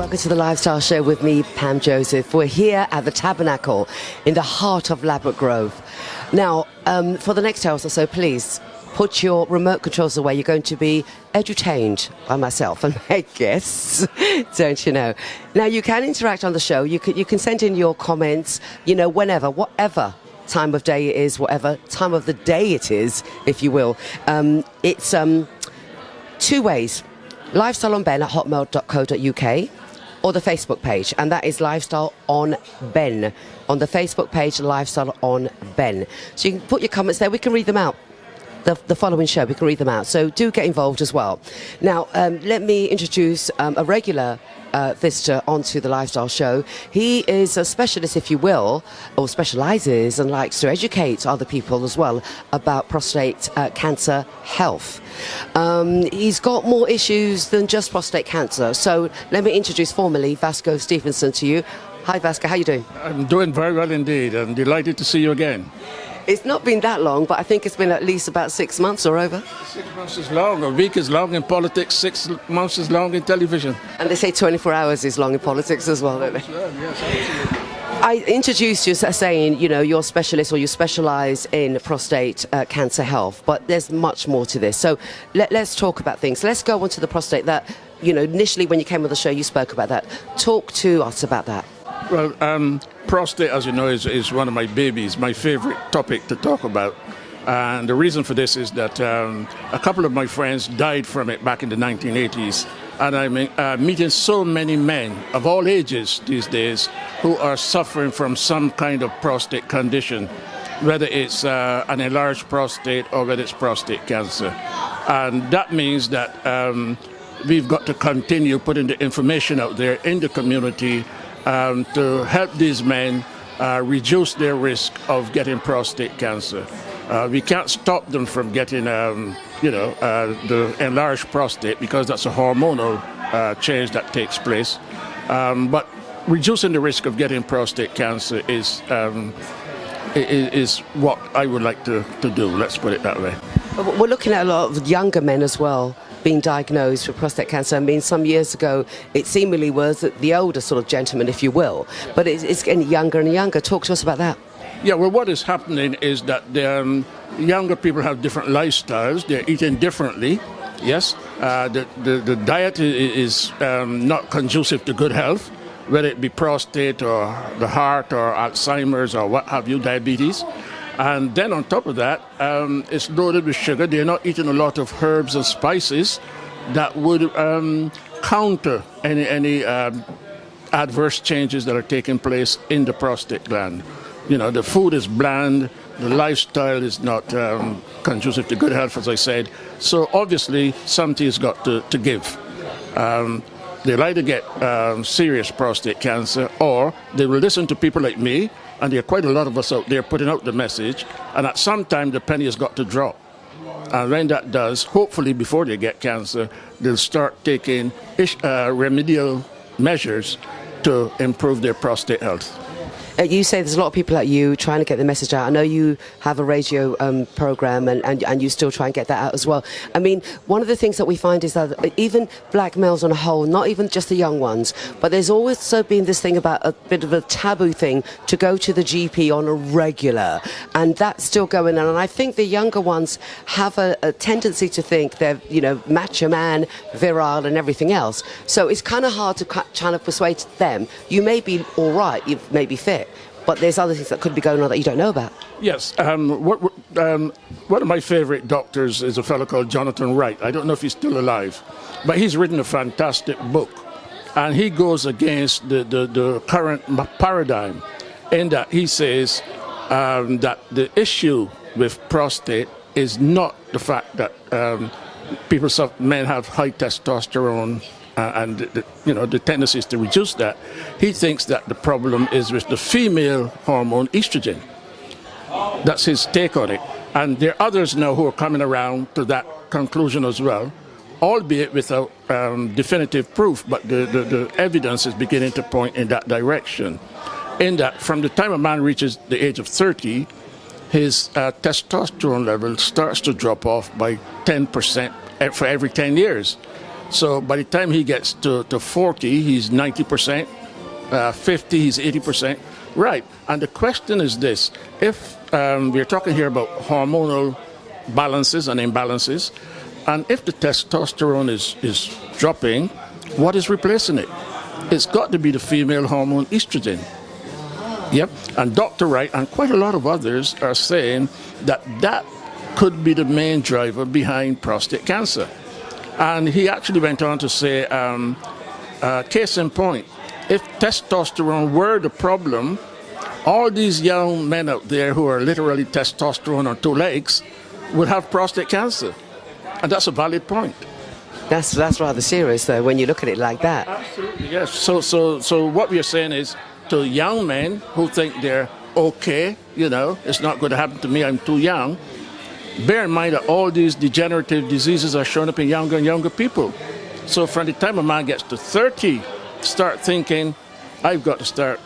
welcome to the Lifestyle Show with me, Pam Joseph. We're here at the Tabernacle in the heart of Ladbroke Grove. Now, for the next hour or so, please put your remote controls away. You're going to be edutained by myself and my guests, don't you know? Now, you can interact on the show. You can send in your comments, you know, whenever, whatever time of day it is, whatever time of the day it is, if you will. It's two ways. lifestyleonben@hotmail.co.uk or the Facebook page, and that is Lifestyle on Ben. On the Facebook page, Lifestyle on Ben. So you can put your comments there. We can read them out. The following show, we can read them out. So do get involved as well. Now, let me introduce a regular visitor onto the Lifestyle Show. He is a specialist, if you will, or specialises and likes to educate other people as well about prostate cancer health. He's got more issues than just prostate cancer. So let me introduce formally Vasco Stevenson to you. Hi, Vasco. How are you doing? I'm doing very well indeed. I'm delighted to see you again. It's not been that long, but I think it's been at least about 6 months or over. 6 months is long. A week is long in politics. 6 months is long in television. And they say 24 hours is long in politics as well, don't they? Yes, absolutely. I introduced you as saying, you know, you're a specialist or you specialise in prostate cancer health, but there's much more to this. So let's talk about things. Let's go on to the prostate that, you know, initially when you came on the show, you spoke about that. Talk to us about that. Well, prostate, as you know, is one of my babies, my favorite topic to talk about. And the reason for this is that a couple of my friends died from it back in the 1980s. And I'm meeting so many men of all ages these days who are suffering from some kind of prostate condition, whether it's an enlarged prostate or whether it's prostate cancer. And that means that we've got to continue putting the information out there in the community to help these men reduce their risk of getting prostate cancer. We can't stop them from getting, the enlarged prostate because that's a hormonal change that takes place. But reducing the risk of getting prostate cancer is what I would like to do. Let's put it that way. We're looking at a lot of younger men as well being diagnosed with prostate cancer. I mean, some years ago, it seemingly was the older sort of gentleman, if you will, but it's getting younger and younger. Talk to us about that. Yeah, well, what is happening is that the younger people have different lifestyles. They're eating differently. Yes, the diet is not conducive to good health, whether it be prostate or the heart or Alzheimer's or what have you, diabetes. And then on top of that, it's loaded with sugar. They're not eating a lot of herbs and spices that would counter any adverse changes that are taking place in the prostate gland. You know, the food is bland, the lifestyle is not conducive to good health, as I said. So obviously, something's got to give. They'll either get serious prostate cancer, or they will listen to people like me, and there are quite a lot of us out there putting out the message, and at some time the penny has got to drop. And when that does, hopefully before they get cancer, they'll start taking remedial measures to improve their prostate health. You say there's a lot of people like you trying to get the message out. I know you have a radio program and you still try and get that out as well. I mean, one of the things that we find is that even black males on a whole, not even just the young ones, but there's also been this thing about a bit of a taboo thing to go to the GP on a regular, and that's still going on. And I think the younger ones have a tendency to think they're, you know, macho man, virile and everything else. So it's kind of hard to try to persuade them. You may be all right, you may be fit, but there's other things that could be going on that you don't know about. Yes. One of my favorite doctors is a fellow called Jonathan Wright. I don't know if he's still alive, but he's written a fantastic book. And he goes against the current paradigm in that he says that the issue with prostate is not the fact that men have high testosterone and the tendency is to reduce that. He thinks that the problem is with the female hormone estrogen. That's his take on it. And there are others now who are coming around to that conclusion as well, albeit without definitive proof, but the evidence is beginning to point in that direction. In that from the time a man reaches the age of 30, his testosterone level starts to drop off by 10% for every 10 years. So by the time he gets to 40, he's 90%, 50, he's 80%. Right. And the question is this. If we're talking here about hormonal balances and imbalances, and if the testosterone is dropping, what is replacing it? It's got to be the female hormone estrogen. Yep. And Dr. Wright and quite a lot of others are saying that that could be the main driver behind prostate cancer. And he actually went on to say, case in point, if testosterone were the problem, all these young men out there who are literally testosterone on two legs would have prostate cancer. And that's a valid point. That's rather serious, though, when you look at it like that. Absolutely, yes. So what we are saying is, to young men who think they're okay, it's not going to happen to me, I'm too young, bear in mind that all these degenerative diseases are showing up in younger and younger people. So from the time a man gets to 30, start thinking, I've got to start,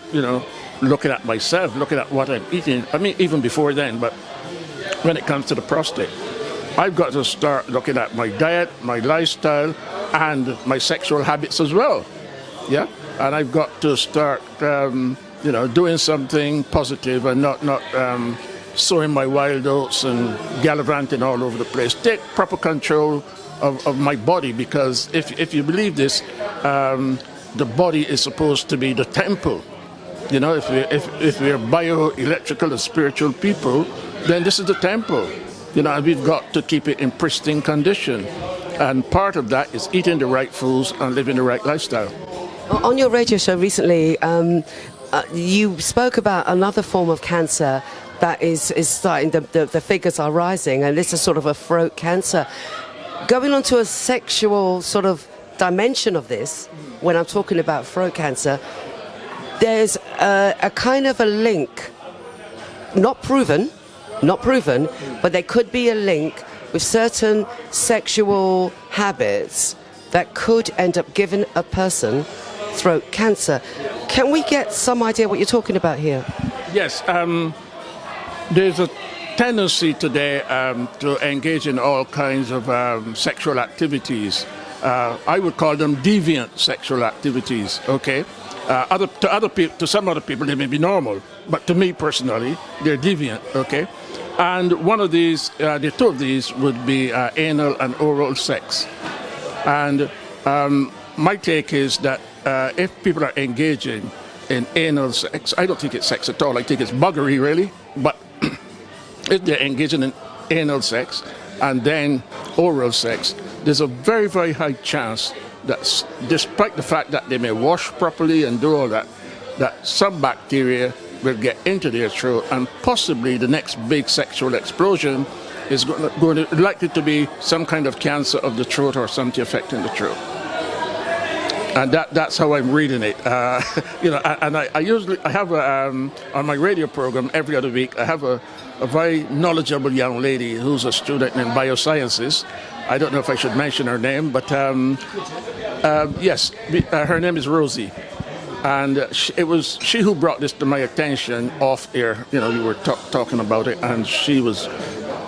looking at myself, looking at what I'm eating. I mean, even before then, but when it comes to the prostate, I've got to start looking at my diet, my lifestyle, and my sexual habits as well. Yeah? And I've got to start, doing something positive and not sowing my wild oats and gallivanting all over the place. Take proper control of my body, because if you believe this, the body is supposed to be the temple. If we're bioelectrical and spiritual people, then this is the temple. And we've got to keep it in pristine condition. And part of that is eating the right foods and living the right lifestyle. On your radio show recently, you spoke about another form of cancer that is starting, the figures are rising, and this is sort of a throat cancer. Going on to a sexual sort of dimension of this, when I'm talking about throat cancer, there's a kind of a link, not proven, but there could be a link with certain sexual habits that could end up giving a person throat cancer. Can we get some idea what you're talking about here? Yes. There's a tendency today to engage in all kinds of sexual activities. I would call them deviant sexual activities. Okay. To some other people, they may be normal, but to me personally, they're deviant. Okay. And one of these, the two of these would be anal and oral sex. And my take is that if people are engaging in anal sex, I don't think it's sex at all. I think it's buggery, really. But if they're engaging in anal sex and then oral sex, there's a very, very high chance that, despite the fact that they may wash properly and do all that, that some bacteria will get into their throat, and possibly the next big sexual explosion is likely to be some kind of cancer of the throat or something affecting the throat. And that's how I'm reading it. And I have on my radio program every other week, I have a very knowledgeable young lady who's a student in biosciences. I don't know if I should mention her name, but yes, her name is Rosie. And it was she who brought this to my attention off air. We were talking about it, and she was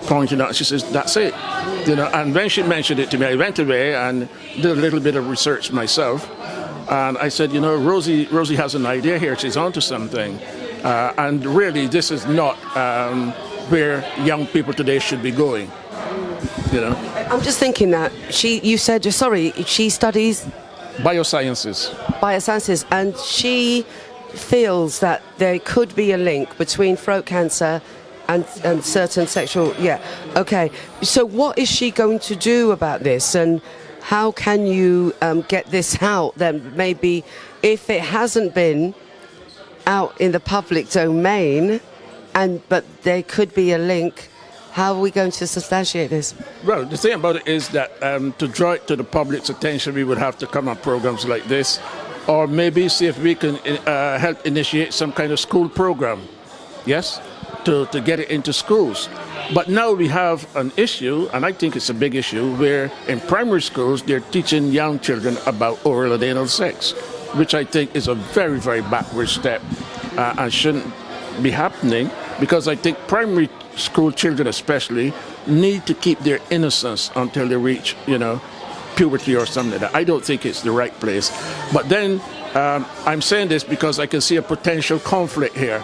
pointing out, she says, that's it. And when she mentioned it to me, I went away and did a little bit of research myself. And I said, Rosie has an idea here. She's onto something. And really, this is not where young people today should be going. I'm just thinking that she studies biosciences, and she feels that there could be a link between throat cancer and certain sexual, okay. So what is she going to do about this, and how can you get this out then? Maybe if it hasn't been out in the public domain, but there could be a link, how are we going to substantiate this? Well, the thing about it is that to draw it to the public's attention, we would have to come on programs like this, or maybe see if we can help initiate some kind of school program, yes, to get it into schools. But now we have an issue, and I think it's a big issue, where in primary schools they're teaching young children about oral and anal sex, which I think is a very, very backward step and shouldn't be happening, because I think primary school children especially need to keep their innocence until they reach, puberty or something like that. I don't think it's the right place. But then I'm saying this because I can see a potential conflict here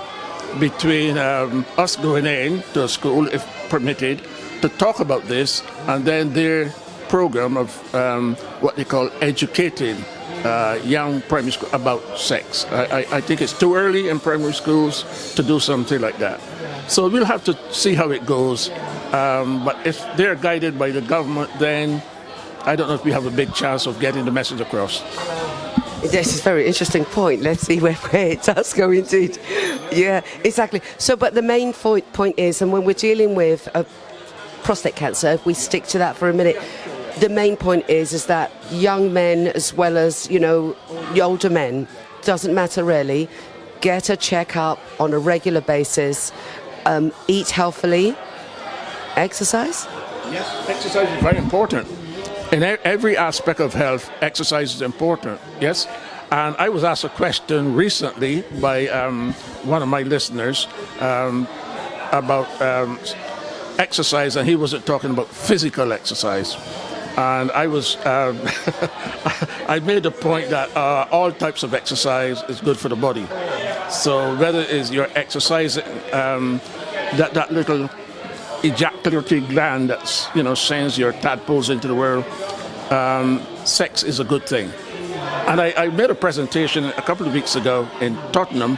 between us going in to a school, if permitted, to talk about this, and then their program of what they call educating young primary school about sex. I think it's too early in primary schools to do something like that. So we'll have to see how it goes. But if they're guided by the government, then I don't know if we have a big chance of getting the message across. This is a very interesting point. Let's see where it does go indeed. Yeah, exactly. So, but the main point is, and when we're dealing with prostate cancer, if we stick to that for a minute, the main point is that young men as well as, you know, older men, doesn't matter really, get a checkup on a regular basis, eat healthily, exercise? Yes, exercise is very important. In every aspect of health, exercise is important, yes? And I was asked a question recently by one of my listeners about exercise, and he wasn't talking about physical exercise. And I was, I made the point that all types of exercise is good for the body. So whether it's your exercising, that little ejaculatory gland that's, you know, sends your tadpoles into the world, sex is a good thing. And I made a presentation a couple of weeks ago in Tottenham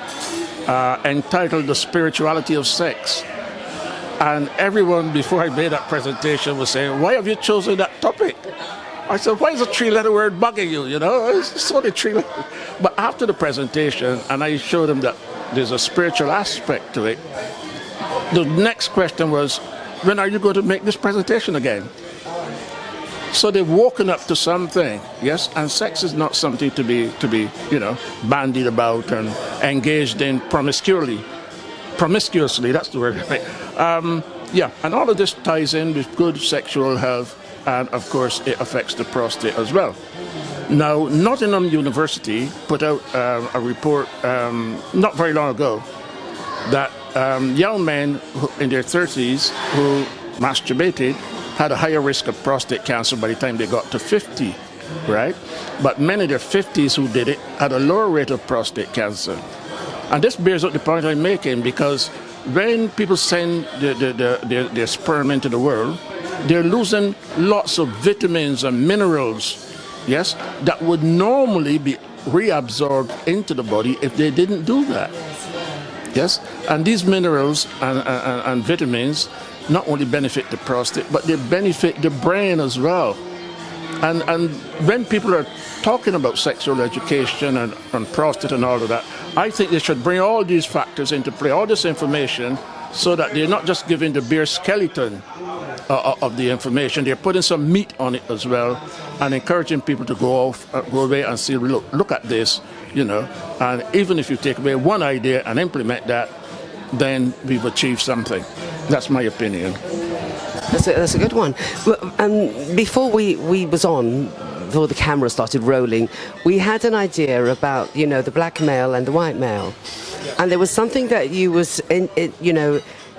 entitled The Spirituality of Sex. And everyone before I made that presentation was saying, why have you chosen that topic? I said, why is a three-letter word bugging you, you know? It's only three letters. But after the presentation, and I showed them that there's a spiritual aspect to it, the next question was, when are you going to make this presentation again? So they've woken up to something, yes? And sex is not something to be, you know, bandied about and engaged in promiscuously, that's the word, right? Yeah, and all of this ties in with good sexual health, and of course it affects the prostate as well. Now, Nottingham University put out a report not very long ago that young men in their 30s who masturbated had a higher risk of prostate cancer by the time they got to 50, right? But men in their 50s who did it had a lower rate of prostate cancer. And this bears out the point I'm making, because when people send their sperm into the world, they're losing lots of vitamins and minerals, yes, that would normally be reabsorbed into the body if they didn't do that. Yes, and these minerals and vitamins not only benefit the prostate, but they benefit the brain as well. And when people are talking about sexual education and prostate and all of that, I think they should bring all these factors into play, all this information, so that they're not just giving the bare skeleton of the information, they're putting some meat on it as well, and encouraging people to go away and see, look at this, you know, and even if you take away one idea and implement that, then we've achieved something. That's my opinion. That's a good one. Before we was on, before the camera started rolling, we had an idea about, you know, the black male and the white male, and there was something that you was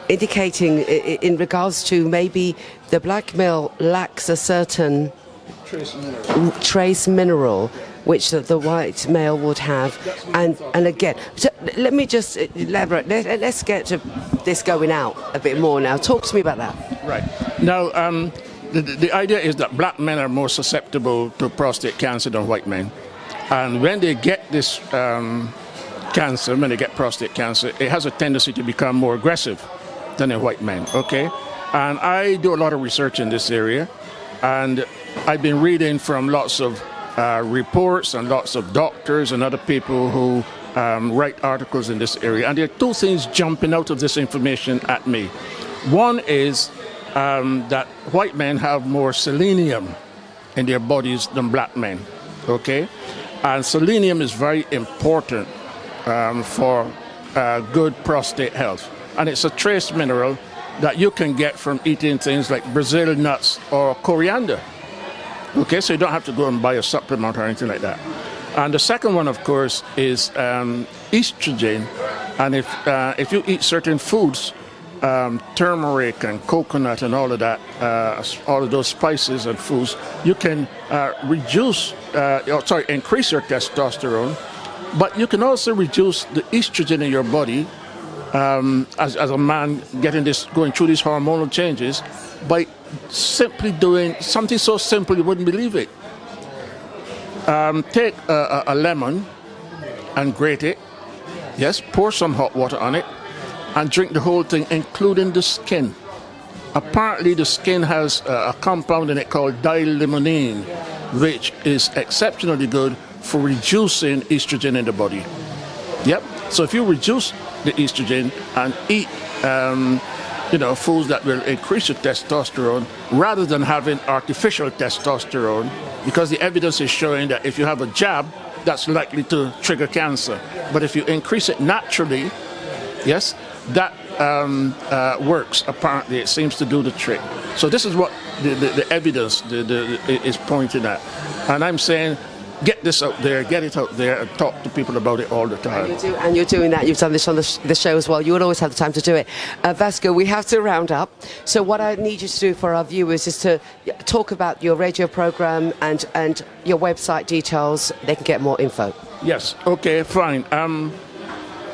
indicating in regards to maybe the black male lacks a certain trace mineral which the white male would have, and again, so let me just elaborate. Let's get to this going out a bit more now. Talk to me about that. Right. Now, the idea is that black men are more susceptible to prostate cancer than white men, and when they get this cancer, when they get prostate cancer, it has a tendency to become more aggressive than in white men. Okay, and I do a lot of research in this area, and I've been reading from lots of reports and lots of doctors and other people who write articles in this area. And there are two things jumping out of this information at me. One is that white men have more selenium in their bodies than black men, okay? And selenium is very important for good prostate health. And it's a trace mineral that you can get from eating things like Brazil nuts or coriander. Okay, so you don't have to go and buy a supplement or anything like that. And the second one, of course, is estrogen. And if you eat certain foods, turmeric and coconut and all of that, all of those spices and foods, you can increase your testosterone, but you can also reduce the estrogen in your body as a man going through these hormonal changes by simply doing something so simple you wouldn't believe it. Take a lemon and grate it. Yes, pour some hot water on it and drink the whole thing, including the skin. Apparently, the skin has a compound in it called dilemonine, which is exceptionally good for reducing estrogen in the body. Yep. So if you reduce the estrogen and eat, foods that will increase your testosterone rather than having artificial testosterone, because the evidence is showing that if you have a jab, that's likely to trigger cancer. But if you increase it naturally, yes, that works. Apparently, it seems to do the trick. So this is what the evidence is pointing at. And I'm saying, get this out there, get it out there, and talk to people about it all the time. And you're doing that. You've done this on the show as well. You would always have the time to do it. Vasco, we have to round up. So what I need you to do for our viewers is to talk about your radio program and your website details. They can get more info. Yes. Okay, fine.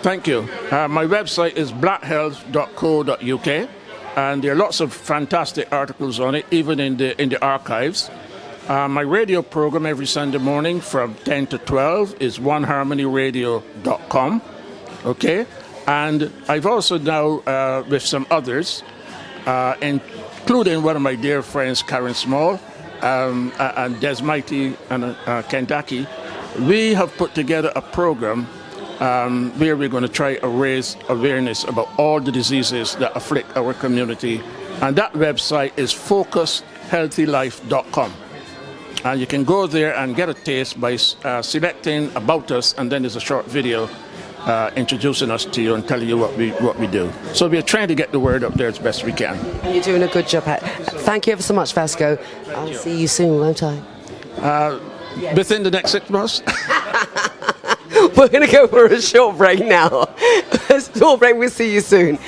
Thank you. My website is blackhealth.co.uk, and there are lots of fantastic articles on it, even in the archives. My radio program every Sunday morning from 10 to 12 is oneharmonyradio.com. Okay? And I've also now, with some others, including one of my dear friends, Karen Small, and Des Mighty and Kentucky, we have put together a program where we're going to try to raise awareness about all the diseases that afflict our community. And that website is focushealthylife.com. And you can go there and get a taste by selecting About Us, and then there's a short video introducing us to you and telling you what we do. So we're trying to get the word up there as best we can. And you're doing a good job. Thank you ever so much, Vasco. I'll see you soon, won't I? Within the next 6 months. We're going to go for a short break now. A short break. We'll see you soon.